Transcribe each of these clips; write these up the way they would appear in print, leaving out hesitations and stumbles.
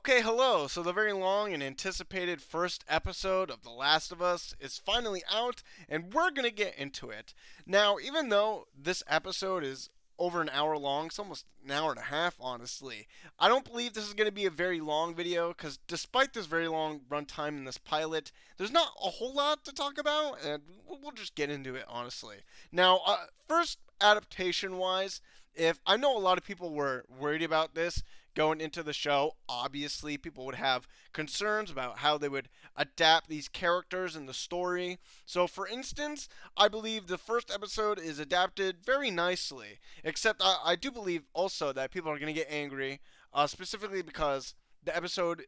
Okay, hello. So the very long and anticipated first episode of The Last of Us is finally out, and we're going to get into it. Now, even though this episode is over an hour long, it's almost an hour and a half, honestly. I don't believe this is going to be a very long video, because despite this very long runtime in this pilot, there's not a whole lot to talk about, and we'll just get into it, honestly. Now, first adaptation wise, if I know a lot of people were worried about this, going into the show. Obviously, people would have concerns about how they would adapt these characters in the story. So, for instance, I believe the first episode is adapted very nicely. Except, I do believe also that people are going to get angry, specifically because the episode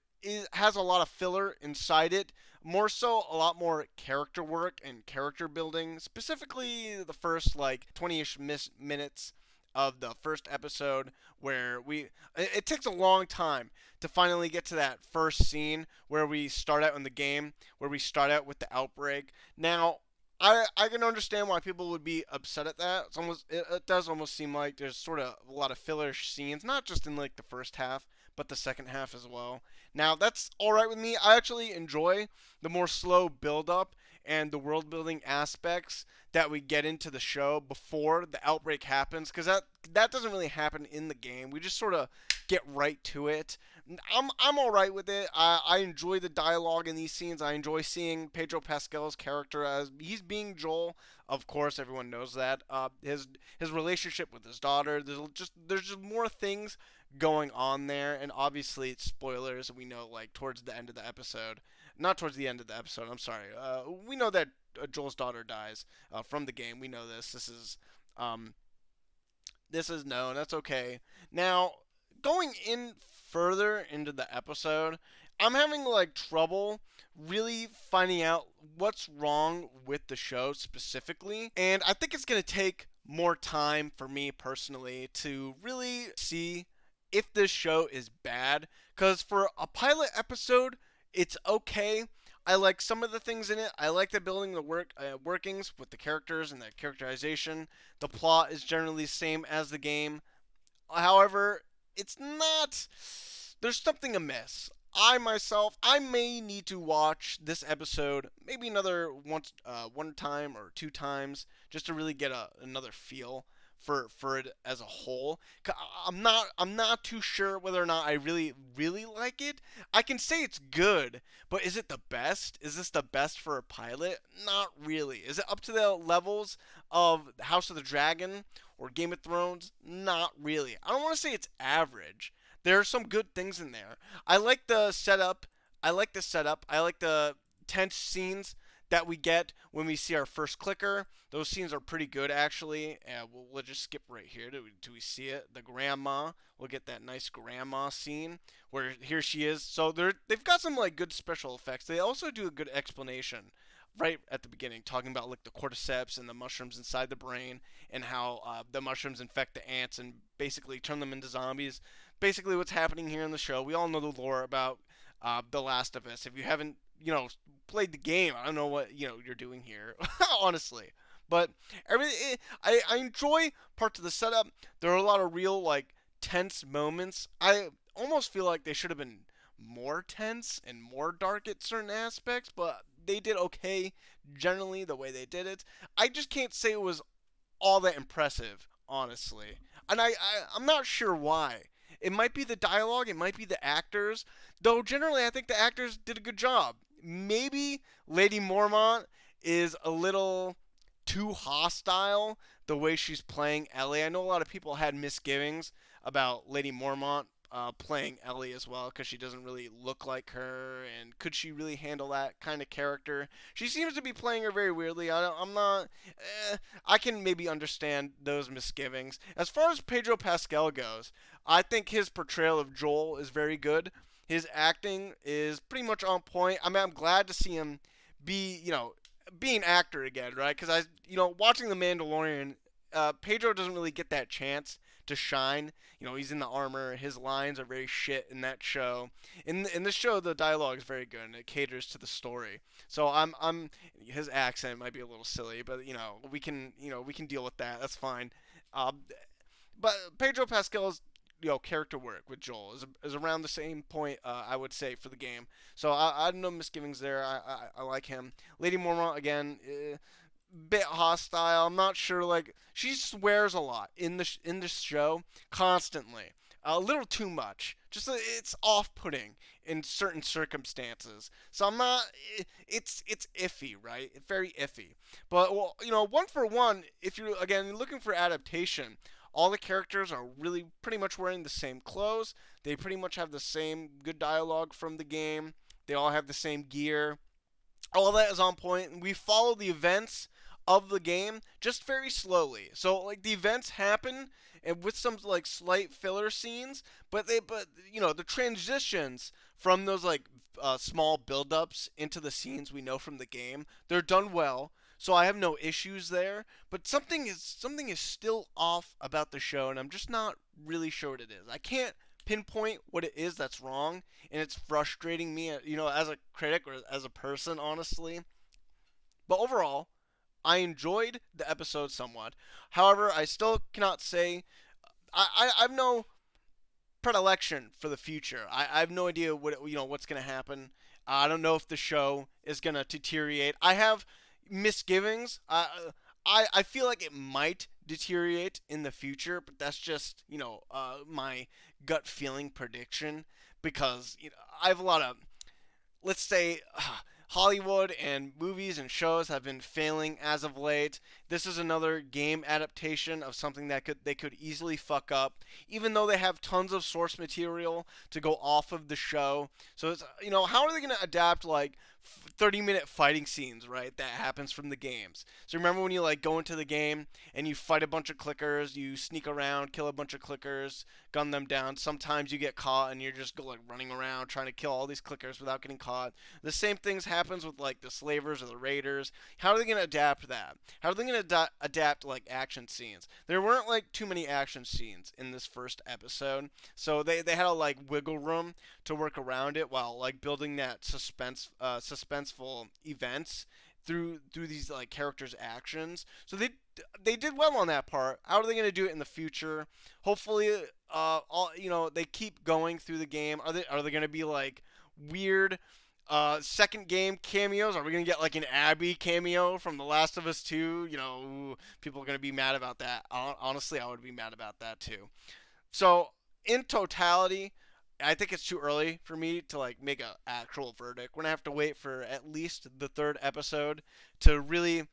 has a lot of filler inside it. More so, a lot more character work and character building. Specifically, the first like 20-ish minutes of the first episode where it takes a long time to finally get to that first scene where we start out in the game, where we start out with the outbreak. Now, I can understand why people would be upset at that. It does almost seem like there's sort of a lot of filler scenes, not just in like the first half, but the second half as well. Now that's all right with me. I actually enjoy the more slow build up and the world building aspects that we get into the show before the outbreak happens, because that doesn't really happen in the game. We just sort of get right to it. I'm all right with it. I enjoy the dialogue in these scenes. I enjoy seeing Pedro Pascal's character as he's being Joel. Of course, everyone knows that. His relationship with his daughter. There's just more things going on there, and obviously, it's spoilers. We know like towards the end of the episode, not towards the end of the episode. I'm sorry. We know that Joel's daughter dies from the game. We know this. Um, this is known. That's okay. Now, going in further into the episode, I'm having like trouble really finding out what's wrong with the show specifically, and I think it's going to take more time for me personally to really see if this show is bad, cuz for a pilot episode, it's okay. I like some of the things in it. I like the building the workings with the characters and the characterization. The plot is generally the same as the game. However, it's not. There's something amiss. I myself, I may need to watch this episode maybe one time or two times, just to really get another feel for it as a whole. I'm not too sure whether or not I really like it. I can say it's good, but is it the best? Is this the best for a pilot? Not really. Is it up to the levels of House of the Dragon or Game of Thrones? Not really. I don't want to say it's average. There are some good things in there. I like the setup. I like the setup. I like the tense scenes that we get when we see our first clicker. Those scenes are pretty good, actually. And we'll just skip right here. Do we see it? The grandma. We'll get that nice grandma scene where here she is. So they've got some like good special effects. They also do a good explanation right at the beginning, talking about like the cordyceps and the mushrooms inside the brain, and how the mushrooms infect the ants and basically turn them into zombies. Basically, what's happening here in the show. We all know the lore about The Last of Us. If you haven't, played the game, I don't know what you're doing here, honestly. But I enjoy parts of the setup. There are a lot of real like tense moments. I almost feel like they should have been more tense and more dark at certain aspects, but they did okay generally the way they did it. I just can't say it was all that impressive, honestly. And I'm not sure why. It might be the dialogue, it might be the actors, though generally I think the actors did a good job. Maybe Lady Mormont is a little too hostile the way she's playing Ellie. I know a lot of people had misgivings about Lady Mormont playing Ellie as well, because she doesn't really look like her, and could she really handle that kind of character? She seems to be playing her very weirdly. I'm not. I can maybe understand those misgivings. As far as Pedro Pascal goes, I think his portrayal of Joel is very good. His acting is pretty much on point. I mean, I'm glad to see him be an actor again, right? Because watching The Mandalorian, Pedro doesn't really get that chance to shine. He's in the armor. His lines are very shit in that show. In this show, the dialogue is very good and it caters to the story. So his accent might be a little silly, but we can deal with that. That's fine. Uh, but Pedro Pascal is character work with Joel is around the same point, I would say, for the game. So I have no misgivings there. I like him. Lady Mormont again, bit hostile. I'm not sure. Like, she swears a lot in this show constantly. A little too much. Just it's off-putting in certain circumstances. So I'm not. It's iffy, right? It's very iffy. But well, one for one, if you're again looking for adaptation, all the characters are really pretty much wearing the same clothes. They pretty much have the same good dialogue from the game. They all have the same gear. All that is on point. We follow the events of the game just very slowly. So like the events happen and with some like slight filler scenes, but the transitions from those like small build-ups into the scenes we know from the game, they're done well. So I have no issues there, but something is still off about the show, and I'm just not really sure what it is. I can't pinpoint what it is that's wrong, and it's frustrating me, as a critic or as a person, honestly. But overall, I enjoyed the episode somewhat. However, I still cannot say I have no predilection for the future. I have no idea what's going to happen. I don't know if the show is going to deteriorate. I have misgivings. I feel like it might deteriorate in the future, but that's just my gut feeling prediction because I have a lot of, let's say, Hollywood and movies and shows have been failing as of late. This is another game adaptation of something that they could easily fuck up, even though they have tons of source material to go off of the show. So it's how are they going to adapt like 30-minute fighting scenes, right? That happens from the games. So remember when you like go into the game and you fight a bunch of clickers, you sneak around, kill a bunch of clickers, gun them down. Sometimes you get caught and you're just like running around trying to kill all these clickers without getting caught. The same things happens with like the slavers or the raiders. How are they going to adapt that? How are they going to adapt like action scenes? There weren't like too many action scenes in this first episode, so they had a like wiggle room to work around it while like building that suspenseful events through these like characters' actions. So they did well on that part. How are they going to do it in the future? Hopefully, they keep going through the game. Are they going to be like weird second game cameos? Are we going to get like an Abby cameo from The Last of Us 2? People are going to be mad about that. Honestly, I would be mad about that too. So, in totality, I think it's too early for me to like make an actual verdict. We're gonna have to wait for at least the third episode to really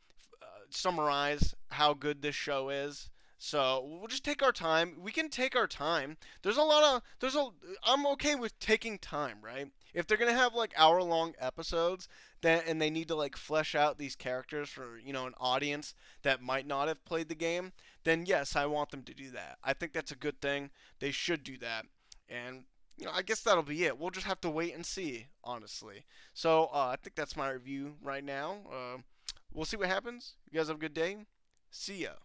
summarize how good this show is. So we'll just take our time. We can take our time. I'm okay with taking time, right? If they're gonna have like hour-long episodes, and they need to like flesh out these characters for an audience that might not have played the game, then yes, I want them to do that. I think that's a good thing. They should do that, and I guess that'll be it. We'll just have to wait and see, honestly. So I think that's my review right now. We'll see what happens. You guys have a good day. See ya.